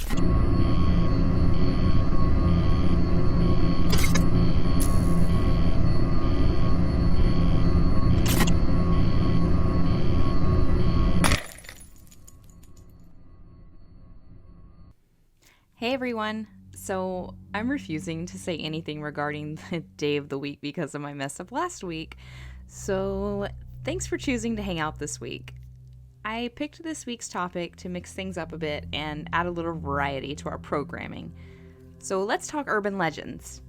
Hey everyone! So, I'm refusing to say anything regarding the day of the week because of my mess up last week. So, thanks for choosing to hang out this week. I picked this week's topic to mix things up a bit and add a little variety to our programming. So, let's talk urban legends.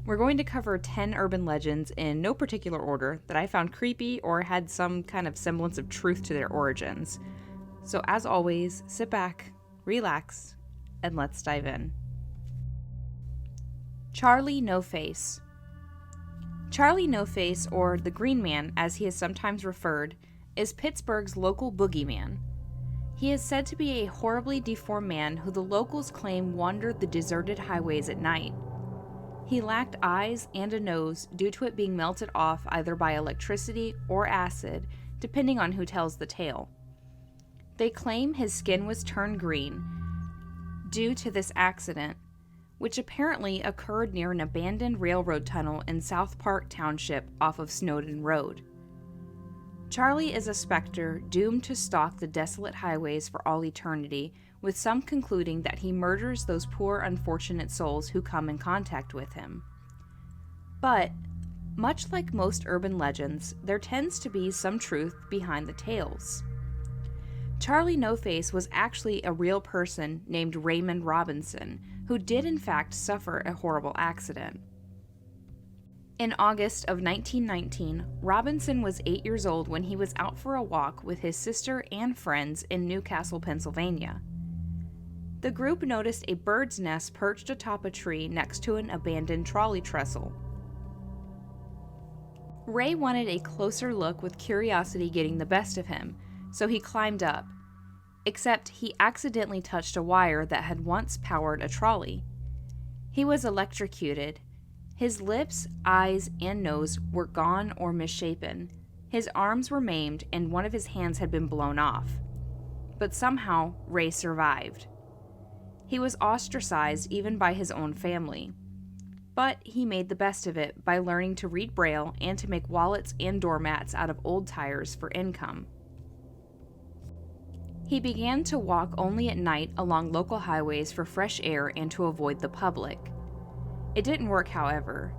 We're going to cover 10 urban legends in no particular order that I found creepy or had some kind of semblance of truth to their origins. So, as always, sit back, relax, and let's dive in. Charlie No Face. Charlie No Face, or the Green Man as he is sometimes referred, is Pittsburgh's local boogeyman. He is said to be a horribly deformed man who the locals claim wandered the deserted highways at night. He lacked eyes and a nose due to it being melted off either by electricity or acid, depending on who tells the tale. They claim his skin was turned green due to this accident, which apparently occurred near an abandoned railroad tunnel in South Park Township off of Snowden Road. Charlie is a specter doomed to stalk the desolate highways for all eternity, with some concluding that he murders those poor, unfortunate souls who come in contact with him. But, much like most urban legends, there tends to be some truth behind the tales. Charlie No Face was actually a real person named Raymond Robinson, who did in fact suffer a horrible accident. In August of 1919, Robinson was 8 years old when he was out for a walk with his sister and friends in Newcastle, Pennsylvania. The group noticed a bird's nest perched atop a tree next to an abandoned trolley trestle. Ray wanted a closer look, with curiosity getting the best of him, so he climbed up, except he accidentally touched a wire that had once powered a trolley. He was electrocuted. His lips, eyes, and nose were gone or misshapen. His arms were maimed, and one of his hands had been blown off. But somehow, Ray survived. He was ostracized even by his own family. But he made the best of it by learning to read Braille and to make wallets and doormats out of old tires for income. He began to walk only at night along local highways for fresh air and to avoid the public. It didn't work, however.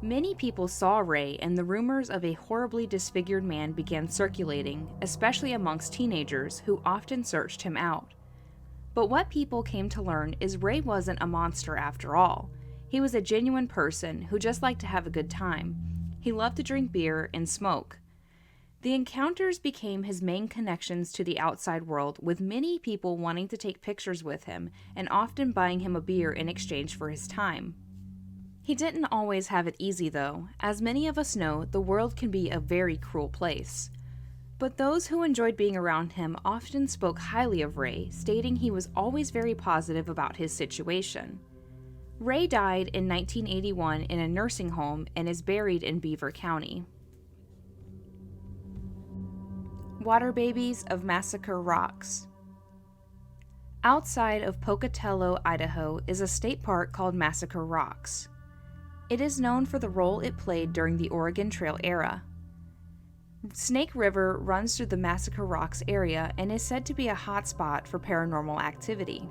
Many people saw Ray, and the rumors of a horribly disfigured man began circulating, especially amongst teenagers who often searched him out. But what people came to learn is Ray wasn't a monster after all. He was a genuine person who just liked to have a good time. He loved to drink beer and smoke. The encounters became his main connections to the outside world, with many people wanting to take pictures with him and often buying him a beer in exchange for his time. He didn't always have it easy, though. As many of us know, the world can be a very cruel place. But those who enjoyed being around him often spoke highly of Ray, stating he was always very positive about his situation. Ray died in 1981 in a nursing home and is buried in Beaver County. Water Babies of Massacre Rocks. Outside of Pocatello, Idaho, is a state park called Massacre Rocks. It is known for the role it played during the Oregon Trail era. Snake River runs through the Massacre Rocks area and is said to be a hotspot for paranormal activity.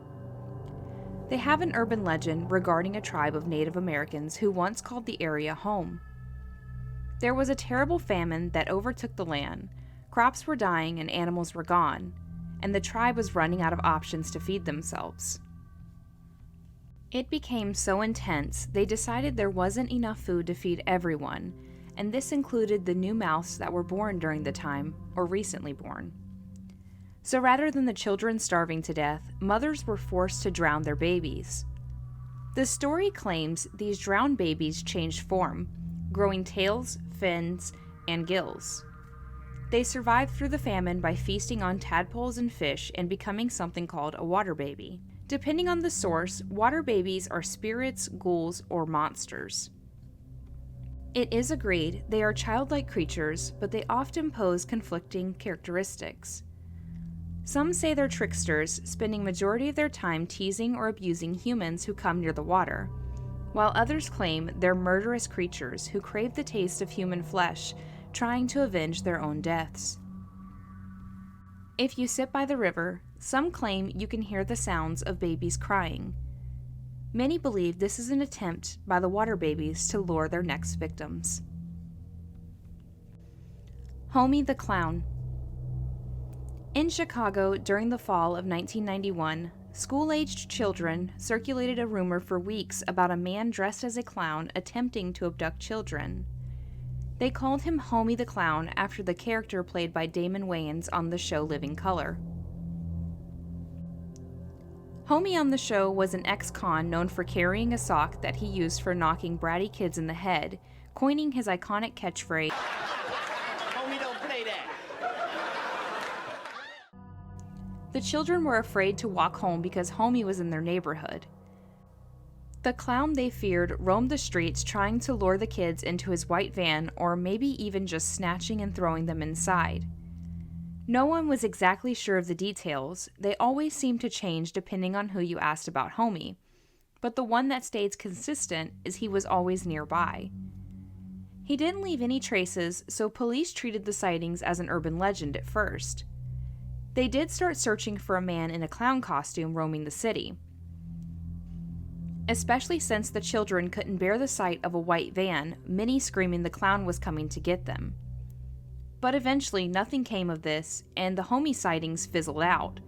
They have an urban legend regarding a tribe of Native Americans who once called the area home. There was a terrible famine that overtook the land. Crops were dying and animals were gone, and the tribe was running out of options to feed themselves. It became so intense, they decided there wasn't enough food to feed everyone, and this included the new mouths that were born during the time, or recently born. So rather than the children starving to death, mothers were forced to drown their babies. The story claims these drowned babies changed form, growing tails, fins, and gills. They survived through the famine by feasting on tadpoles and fish and becoming something called a water baby. Depending on the source, water babies are spirits, ghouls, or monsters. It is agreed they are childlike creatures, but they often pose conflicting characteristics. Some say they're tricksters, spending majority of their time teasing or abusing humans who come near the water, while others claim they're murderous creatures who crave the taste of human flesh, trying to avenge their own deaths. If you sit by the river, some claim you can hear the sounds of babies crying. Many believe this is an attempt by the water babies to lure their next victims. Homie the Clown. In Chicago during the fall of 1991, school-aged children circulated a rumor for weeks about a man dressed as a clown attempting to abduct children. They called him Homie the Clown after the character played by Damon Wayans on the show Living Color. Homie on the show was an ex-con known for carrying a sock that he used for knocking bratty kids in the head, coining his iconic catchphrase, "Homie, don't play that." The children were afraid to walk home because Homie was in their neighborhood. The clown they feared roamed the streets trying to lure the kids into his white van, or maybe even just snatching and throwing them inside. No one was exactly sure of the details. They always seemed to change depending on who you asked about Homie, but the one that stayed consistent is he was always nearby. He didn't leave any traces, so police treated the sightings as an urban legend at first. They did start searching for a man in a clown costume roaming the city, especially since the children couldn't bear the sight of a white van, many screaming the clown was coming to get them. But eventually nothing came of this, and the Homie sightings fizzled out.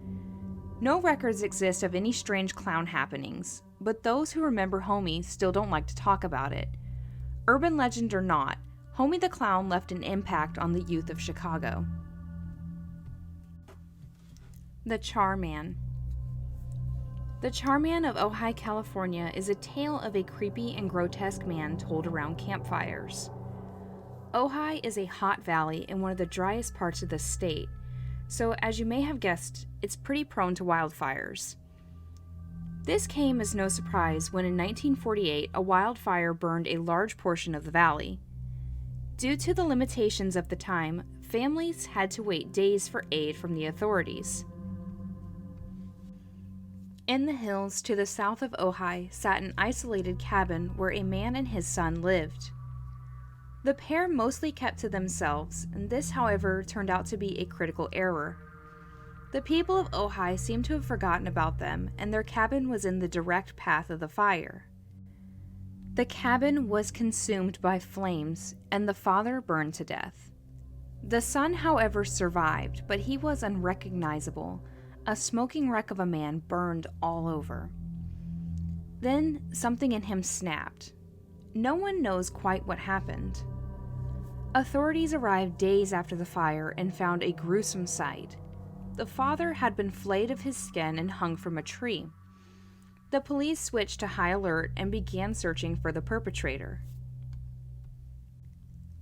No records exist of any strange clown happenings, but those who remember Homie still don't like to talk about it. Urban legend or not, Homie the Clown left an impact on the youth of Chicago. The Charman. The Charman of Ojai, California is a tale of a creepy and grotesque man told around campfires. Ojai is a hot valley in one of the driest parts of the state, so as you may have guessed, it's pretty prone to wildfires. This came as no surprise when in 1948 a wildfire burned a large portion of the valley. Due to the limitations of the time, families had to wait days for aid from the authorities. In the hills to the south of Ojai sat an isolated cabin where a man and his son lived. The pair mostly kept to themselves, and this, however, turned out to be a critical error. The people of Ojai seemed to have forgotten about them, and their cabin was in the direct path of the fire. The cabin was consumed by flames, and the father burned to death. The son, however, survived, but he was unrecognizable. A smoking wreck of a man burned all over. Then something in him snapped. No one knows quite what happened. Authorities arrived days after the fire and found a gruesome sight. The father had been flayed of his skin and hung from a tree. The police switched to high alert and began searching for the perpetrator.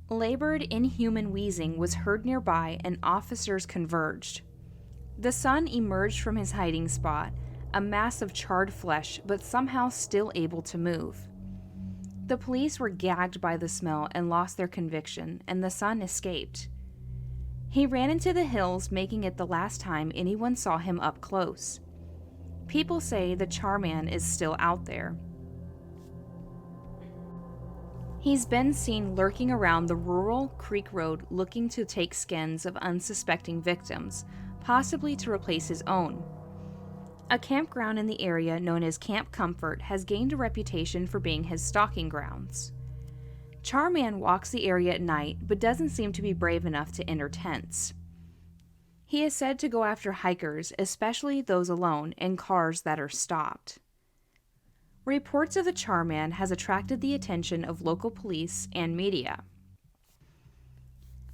Labored, inhuman wheezing was heard nearby and officers converged. The son emerged from his hiding spot, a mass of charred flesh, but somehow still able to move. The police were gagged by the smell and lost their conviction, and the son escaped. He ran into the hills, making it the last time anyone saw him up close. People say the Charman is still out there. He's been seen lurking around the rural Creek Road looking to take skins of unsuspecting victims, possibly to replace his own. A campground in the area known as Camp Comfort has gained a reputation for being his stalking grounds. Charman walks the area at night but doesn't seem to be brave enough to enter tents. He is said to go after hikers, especially those alone, in cars that are stopped. Reports of the Charman has attracted the attention of local police and media.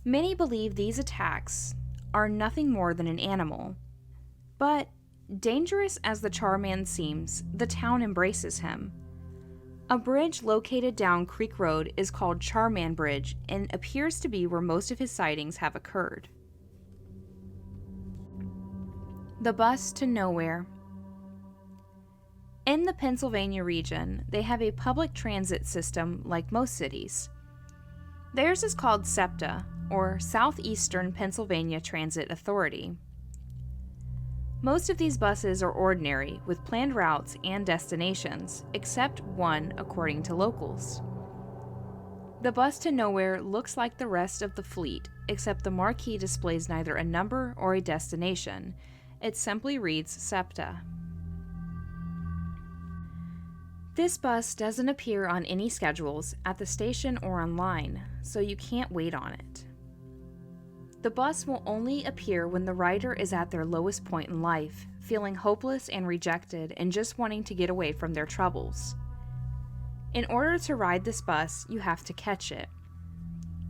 Many believe these attacks are nothing more than an animal. But, dangerous as the Charman seems, the town embraces him. A bridge located down Creek Road is called Charman Bridge and appears to be where most of his sightings have occurred. The Bus to Nowhere. In the Pennsylvania region, they have a public transit system like most cities. Theirs is called SEPTA, or Southeastern Pennsylvania Transit Authority. Most of these buses are ordinary, with planned routes and destinations, except one according to locals. The bus to nowhere looks like the rest of the fleet, except the marquee displays neither a number or a destination. It simply reads SEPTA. This bus doesn't appear on any schedules, at the station or online, so you can't wait on it. The bus will only appear when the rider is at their lowest point in life, feeling hopeless and rejected and just wanting to get away from their troubles. In order to ride this bus, you have to catch it.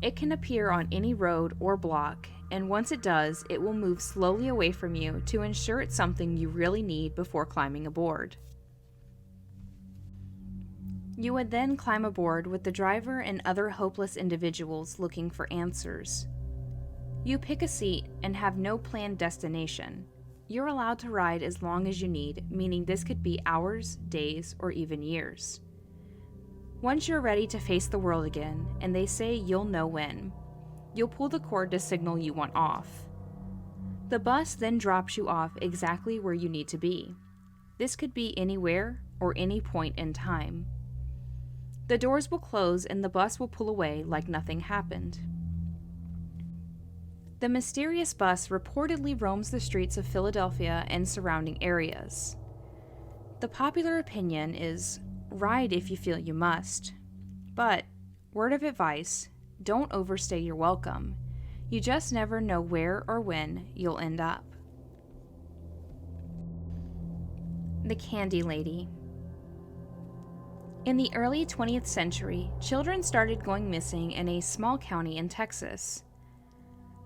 It can appear on any road or block, and once it does, it will move slowly away from you to ensure it's something you really need before climbing aboard. You would then climb aboard with the driver and other hopeless individuals looking for answers. You pick a seat and have no planned destination. You're allowed to ride as long as you need, meaning this could be hours, days, or even years. Once you're ready to face the world again, and they say you'll know when, you'll pull the cord to signal you want off. The bus then drops you off exactly where you need to be. This could be anywhere or any point in time. The doors will close and the bus will pull away like nothing happened. The mysterious bus reportedly roams the streets of Philadelphia and surrounding areas. The popular opinion is, ride if you feel you must. But, word of advice, don't overstay your welcome. You just never know where or when you'll end up. The Candy Lady. In the early 20th century, children started going missing in a small county in Texas.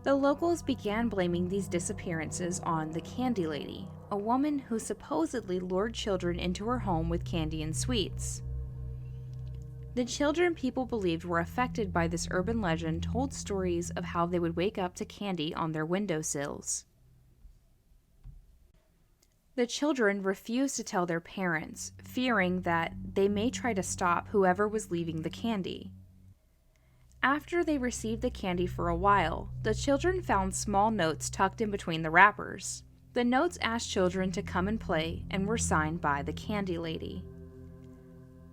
The locals began blaming these disappearances on the Candy Lady, a woman who supposedly lured children into her home with candy and sweets. The children people believed were affected by this urban legend told stories of how they would wake up to candy on their windowsills. The children refused to tell their parents, fearing that they may try to stop whoever was leaving the candy. After they received the candy for a while, the children found small notes tucked in between the wrappers. The notes asked children to come and play and were signed by the Candy Lady.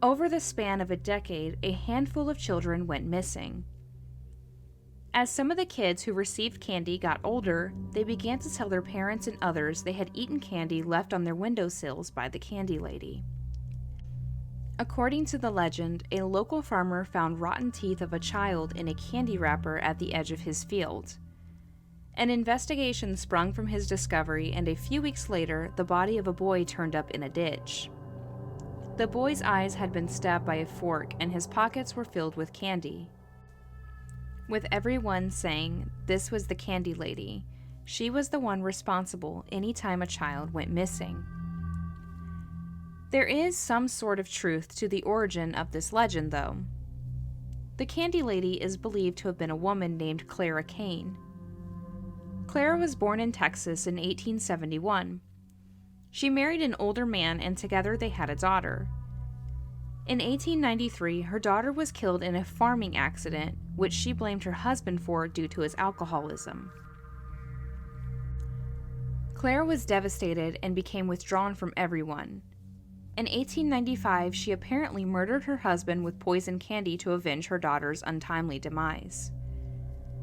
Over the span of a decade, a handful of children went missing. As some of the kids who received candy got older, they began to tell their parents and others they had eaten candy left on their windowsills by the Candy Lady. According to the legend, a local farmer found rotten teeth of a child in a candy wrapper at the edge of his field. An investigation sprung from his discovery, and a few weeks later, the body of a boy turned up in a ditch. The boy's eyes had been stabbed by a fork, and his pockets were filled with candy. With everyone saying this was the Candy Lady, she was the one responsible anytime a child went missing. There is some sort of truth to the origin of this legend, though. The Candy Lady is believed to have been a woman named Clara Kane. Clara was born in Texas in 1871. She married an older man, and together they had a daughter. In 1893, her daughter was killed in a farming accident, which she blamed her husband for due to his alcoholism. Clara was devastated and became withdrawn from everyone. In 1895, she apparently murdered her husband with poison candy to avenge her daughter's untimely demise.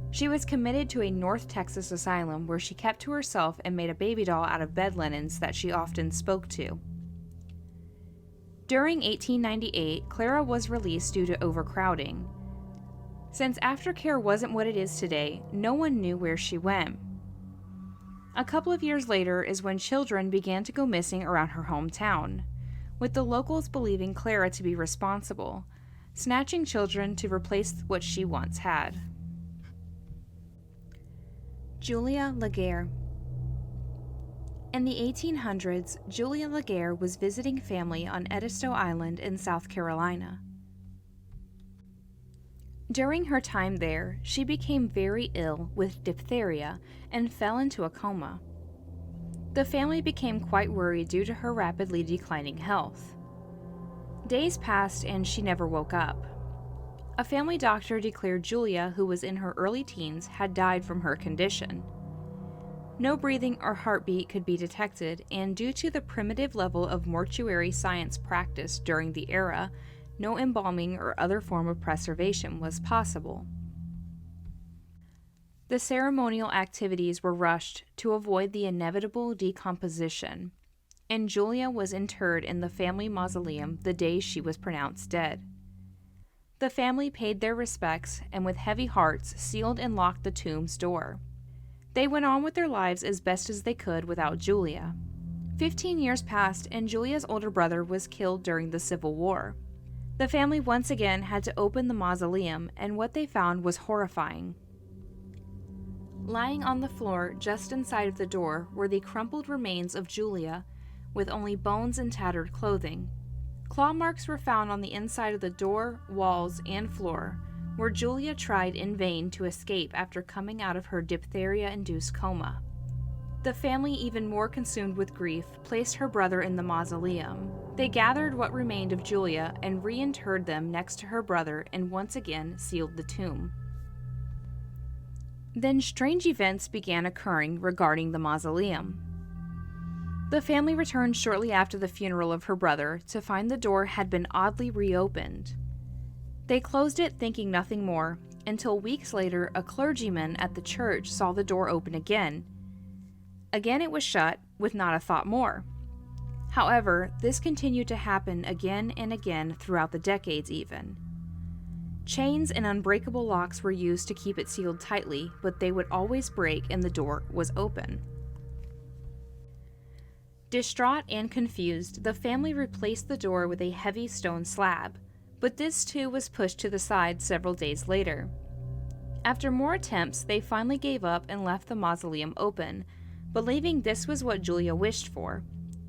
She was committed to a North Texas asylum where she kept to herself and made a baby doll out of bed linens that she often spoke to. During 1898, Clara was released due to overcrowding. Since aftercare wasn't what it is today, no one knew where she went. A couple of years later is when children began to go missing around her hometown, with the locals believing Clara to be responsible, snatching children to replace what she once had. Julia Laguerre. In the 1800s, Julia Laguerre was visiting family on Edisto Island in South Carolina. During her time there, she became very ill with diphtheria and fell into a coma. The family became quite worried due to her rapidly declining health. Days passed and she never woke up. A family doctor declared Julia, who was in her early teens, had died from her condition. No breathing or heartbeat could be detected, and due to the primitive level of mortuary science practiced during the era, no embalming or other form of preservation was possible. The ceremonial activities were rushed to avoid the inevitable decomposition, and Julia was interred in the family mausoleum the day she was pronounced dead. The family paid their respects and with heavy hearts sealed and locked the tomb's door. They went on with their lives as best as they could without Julia. 15 years passed and Julia's older brother was killed during the Civil War. The family once again had to open the mausoleum, and what they found was horrifying. Lying on the floor just inside of the door were the crumpled remains of Julia, with only bones and tattered clothing. Claw marks were found on the inside of the door, walls, and floor, where Julia tried in vain to escape after coming out of her diphtheria-induced coma. The family, even more consumed with grief, placed her brother in the mausoleum. They gathered what remained of Julia and reinterred them next to her brother and once again sealed the tomb. Then strange events began occurring regarding the mausoleum. The family returned shortly after the funeral of her brother to find the door had been oddly reopened. They closed it thinking nothing more, until weeks later a clergyman at the church saw the door open again. Again it was shut, with not a thought more. However, this continued to happen again and again throughout the decades even. Chains and unbreakable locks were used to keep it sealed tightly, but they would always break and the door was open. Distraught and confused, the family replaced the door with a heavy stone slab, but this too was pushed to the side several days later. After more attempts, they finally gave up and left the mausoleum open, believing this was what Julia wished for,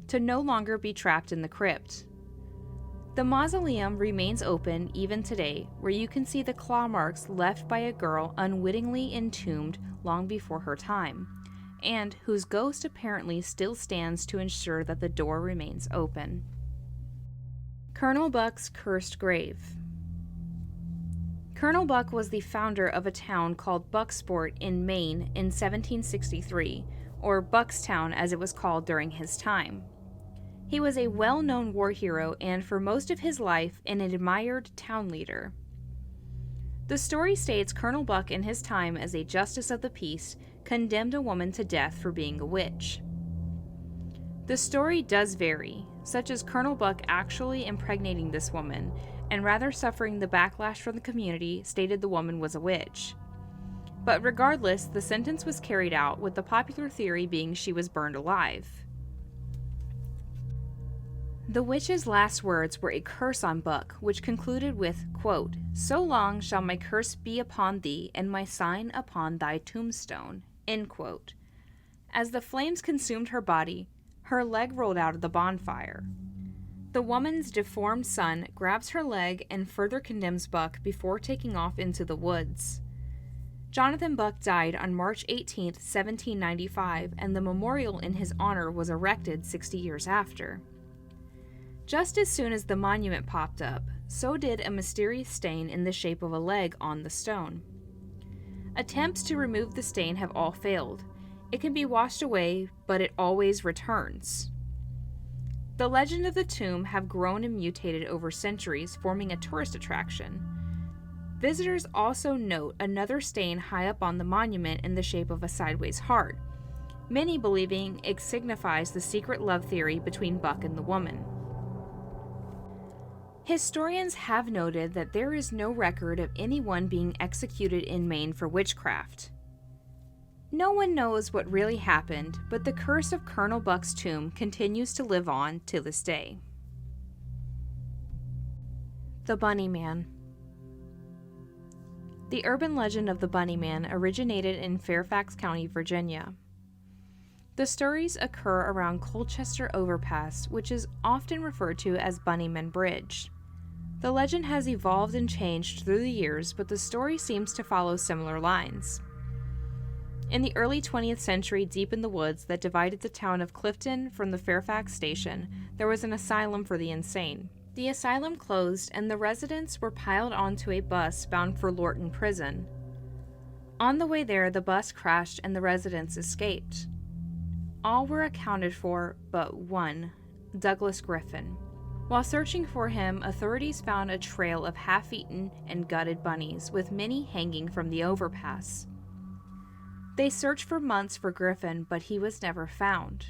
to no longer be trapped in the crypt. The mausoleum remains open even today, where you can see the claw marks left by a girl unwittingly entombed long before her time, and whose ghost apparently still stands to ensure that the door remains open. Colonel Buck's cursed grave. Colonel Buck was the founder of a town called Bucksport in Maine in 1763, or Buckstown as it was called during his time. He was a well-known war hero and for most of his life an admired town leader. The story states Colonel Buck in his time as a justice of the peace condemned a woman to death for being a witch. The story does vary, such as Colonel Buck actually impregnating this woman and rather suffering the backlash from the community stated the woman was a witch. But regardless, the sentence was carried out, with the popular theory being she was burned alive. The witch's last words were a curse on Buck, which concluded with, quote, "So long shall my curse be upon thee, and my sign upon thy tombstone," end quote. As the flames consumed her body, her leg rolled out of the bonfire. The woman's deformed son grabs her leg and further condemns Buck before taking off into the woods. Jonathan Buck died on March 18, 1795, and the memorial in his honor was erected 60 years after. Just as soon as the monument popped up, so did a mysterious stain in the shape of a leg on the stone. Attempts to remove the stain have all failed. It can be washed away, but it always returns. The legend of the tomb have grown and mutated over centuries, forming a tourist attraction. Visitors also note another stain high up on the monument in the shape of a sideways heart, many believing it signifies the secret love theory between Buck and the woman. Historians have noted that there is no record of anyone being executed in Maine for witchcraft. No one knows what really happened, but the curse of Colonel Buck's tomb continues to live on to this day. The Bunny Man. The urban legend of the Bunny Man originated in Fairfax County, Virginia. The stories occur around Colchester Overpass, which is often referred to as Bunnyman Bridge. The legend has evolved and changed through the years, but the story seems to follow similar lines. In the early 20th century, deep in the woods that divided the town of Clifton from the Fairfax station, there was an asylum for the insane. The asylum closed, and the residents were piled onto a bus bound for Lorton Prison. On the way there, the bus crashed and the residents escaped. All were accounted for but one, Douglas Griffin. While searching for him, authorities found a trail of half-eaten and gutted bunnies, with many hanging from the overpass. They searched for months for Griffin, but he was never found.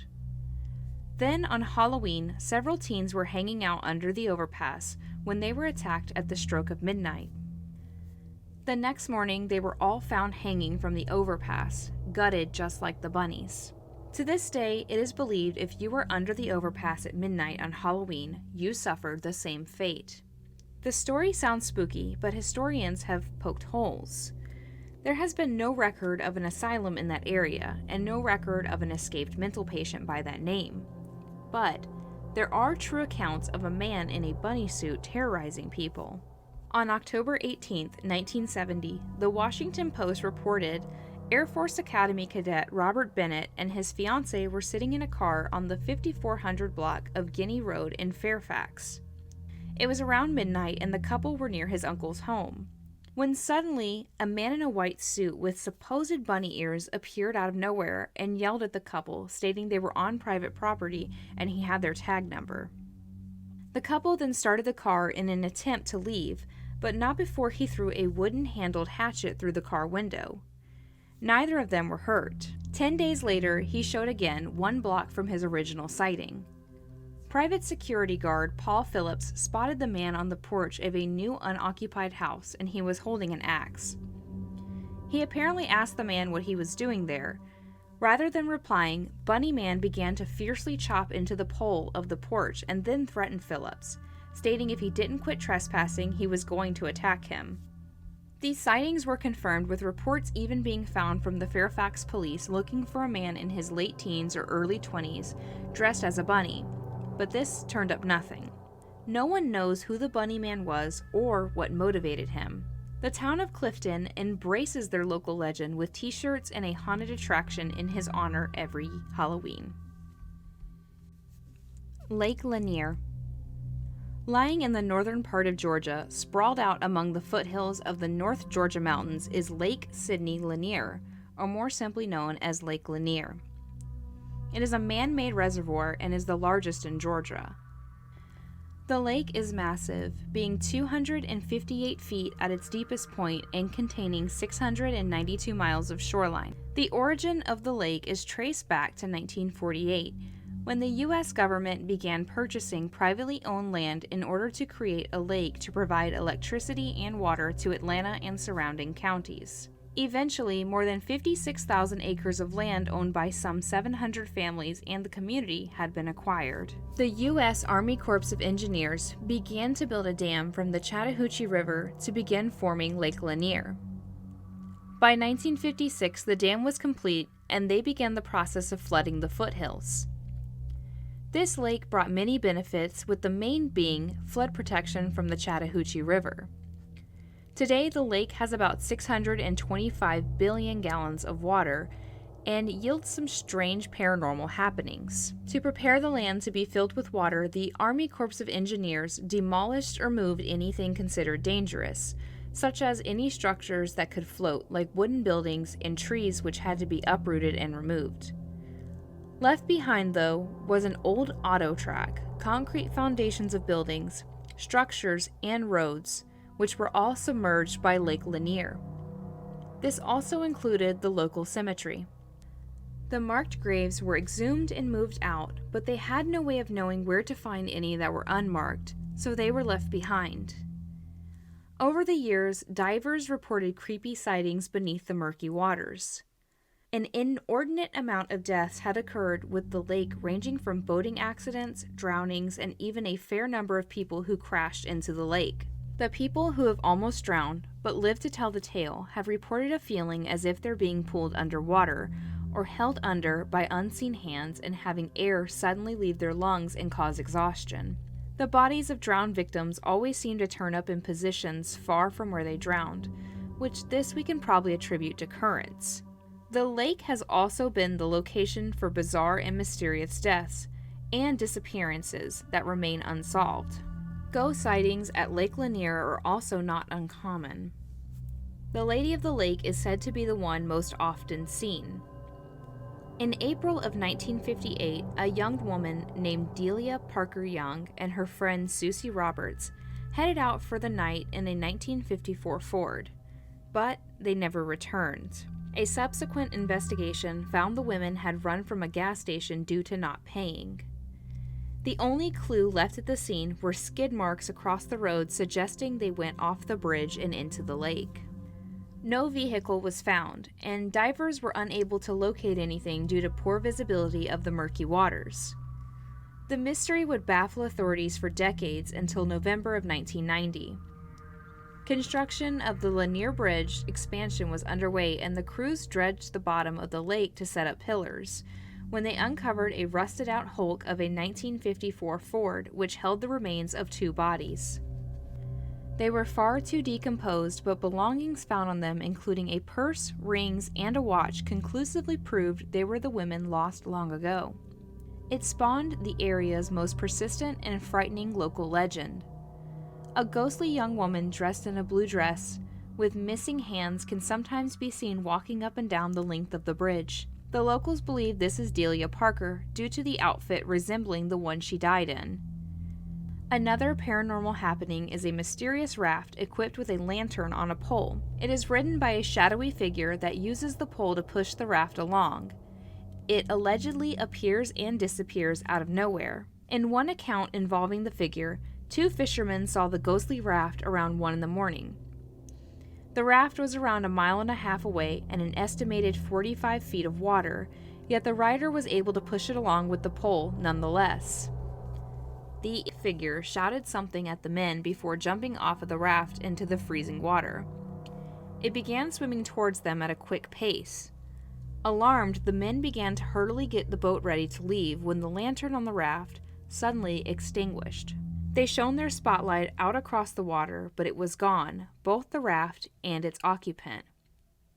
Then, on Halloween, several teens were hanging out under the overpass when they were attacked at the stroke of midnight. The next morning, they were all found hanging from the overpass, gutted just like the bunnies. To this day, it is believed if you were under the overpass at midnight on Halloween, you suffered the same fate. The story sounds spooky, but historians have poked holes. There has been no record of an asylum in that area, and no record of an escaped mental patient by that name. But there are true accounts of a man in a bunny suit terrorizing people. On October 18, 1970, the Washington Post reported Air Force Academy cadet Robert Bennett and his fiancée were sitting in a car on the 5400 block of Guinea Road in Fairfax. It was around midnight and the couple were near his uncle's home, when suddenly a man in a white suit with supposed bunny ears appeared out of nowhere and yelled at the couple, stating they were on private property and he had their tag number. The couple then started the car in an attempt to leave, but not before he threw a wooden-handled hatchet through the car window. Neither of them were hurt. 10 days later, he showed again 1 block from his original sighting. Private security guard Paul Phillips spotted the man on the porch of a new unoccupied house, and he was holding an axe. He apparently asked the man what he was doing there. Rather than replying, Bunny Man began to fiercely chop into the pole of the porch and then threatened Phillips, stating if he didn't quit trespassing, he was going to attack him. These sightings were confirmed, with reports even being found from the Fairfax police looking for a man in his late teens or early 20s dressed as a bunny, but this turned up nothing. No one knows who the Bunny Man was or what motivated him. The town of Clifton embraces their local legend with t-shirts and a haunted attraction in his honor every Halloween. Lake Lanier. Lying in the northern part of Georgia, sprawled out among the foothills of the North Georgia mountains, is Lake Sidney Lanier, or more simply known as Lake Lanier. It is a man-made reservoir and is the largest in Georgia. The lake is massive, being 258 feet at its deepest point and containing 692 miles of shoreline. The origin of the lake is traced back to 1948, when the U.S. government began purchasing privately owned land in order to create a lake to provide electricity and water to Atlanta and surrounding counties. Eventually, more than 56,000 acres of land owned by some 700 families and the community had been acquired. The U.S. Army Corps of Engineers began to build a dam from the Chattahoochee River to begin forming Lake Lanier. By 1956, the dam was complete and they began the process of flooding the foothills. This lake brought many benefits, with the main being flood protection from the Chattahoochee River. Today, the lake has about 625 billion gallons of water and yields some strange paranormal happenings. To prepare the land to be filled with water, the Army Corps of Engineers demolished or moved anything considered dangerous, such as any structures that could float, like wooden buildings and trees which had to be uprooted and removed. Left behind, though, was an old auto track, concrete foundations of buildings, structures, and roads, which were all submerged by Lake Lanier. This also included the local cemetery. The marked graves were exhumed and moved out, but they had no way of knowing where to find any that were unmarked, so they were left behind. Over the years, divers reported creepy sightings beneath the murky waters. An inordinate amount of deaths had occurred with the lake, ranging from boating accidents, drownings, and even a fair number of people who crashed into the lake. The people who have almost drowned, but lived to tell the tale, have reported a feeling as if they're being pulled underwater, or held under by unseen hands and having air suddenly leave their lungs and cause exhaustion. The bodies of drowned victims always seem to turn up in positions far from where they drowned, which this we can probably attribute to currents. The lake has also been the location for bizarre and mysterious deaths and disappearances that remain unsolved. Ghost sightings at Lake Lanier are also not uncommon. The Lady of the Lake is said to be the one most often seen. In April of 1958, a young woman named Delia Parker Young and her friend Susie Roberts headed out for the night in a 1954 Ford, but they never returned. A subsequent investigation found the women had run from a gas station due to not paying. The only clue left at the scene were skid marks across the road suggesting they went off the bridge and into the lake. No vehicle was found, and divers were unable to locate anything due to poor visibility of the murky waters. The mystery would baffle authorities for decades until November of 1990. Construction of the Lanier Bridge expansion was underway, and the crews dredged the bottom of the lake to set up pillars, when they uncovered a rusted-out hulk of a 1954 Ford which held the remains of 2 bodies. They were far too decomposed, but belongings found on them, including a purse, rings, and a watch, conclusively proved they were the women lost long ago. It spawned the area's most persistent and frightening local legend. A ghostly young woman dressed in a blue dress with missing hands can sometimes be seen walking up and down the length of the bridge. The locals believe this is Delia Parker due to the outfit resembling the one she died in. Another paranormal happening is a mysterious raft equipped with a lantern on a pole. It is ridden by a shadowy figure that uses the pole to push the raft along. It allegedly appears and disappears out of nowhere. In one account involving the figure, 2 fishermen saw the ghostly raft around 1 in the morning. The raft was around 1.5 miles away and an estimated 45 feet of water, yet the rider was able to push it along with the pole nonetheless. The figure shouted something at the men before jumping off of the raft into the freezing water. It began swimming towards them at a quick pace. Alarmed, the men began to hurriedly get the boat ready to leave when the lantern on the raft suddenly extinguished. They shone their spotlight out across the water, but it was gone, both the raft and its occupant.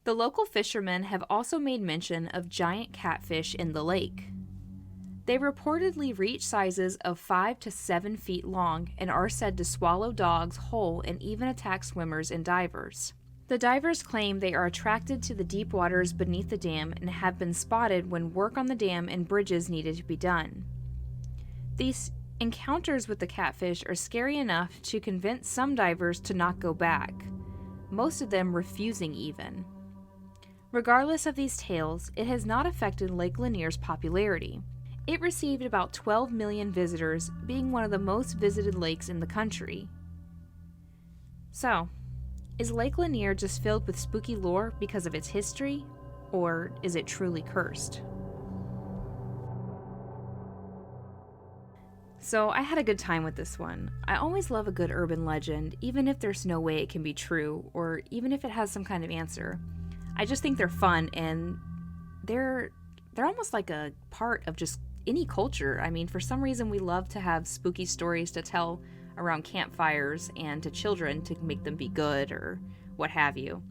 The local fishermen have also made mention of giant catfish in the lake. They reportedly reach sizes of 5 to 7 feet long and are said to swallow dogs whole and even attack swimmers and divers. The divers claim they are attracted to the deep waters beneath the dam and have been spotted when work on the dam and bridges needed to be done. These encounters with the catfish are scary enough to convince some divers to not go back, most of them refusing even. Regardless of these tales, it has not affected Lake Lanier's popularity. It received about 12 million visitors, being one of the most visited lakes in the country. So, is Lake Lanier just filled with spooky lore because of its history, or is it truly cursed? So I had a good time with this one. I always love a good urban legend, even if there's no way it can be true, or even if it has some kind of answer. I just think they're fun, and they're almost like a part of just any culture. I mean, for some reason we love to have spooky stories to tell around campfires and to children to make them be good or what have you.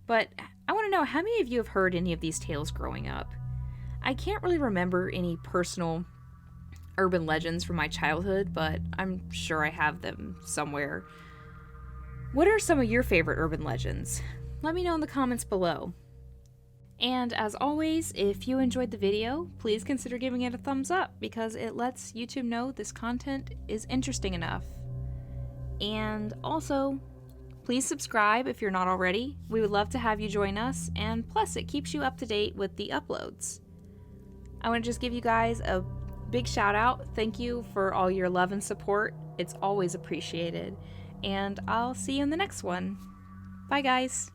But I want to know, how many of you have heard any of these tales growing up? I can't really remember any personal urban legends from my childhood, but I'm sure I have them somewhere. What are some of your favorite urban legends? Let me know in the comments below. And as always, if you enjoyed the video, please consider giving it a thumbs up because it lets YouTube know this content is interesting enough. And also, please subscribe if you're not already. We would love to have you join us, and plus it keeps you up to date with the uploads. I want to just give you guys a big shout out. Thank you for all your love and support. It's always appreciated. And I'll see you in the next one. Bye guys.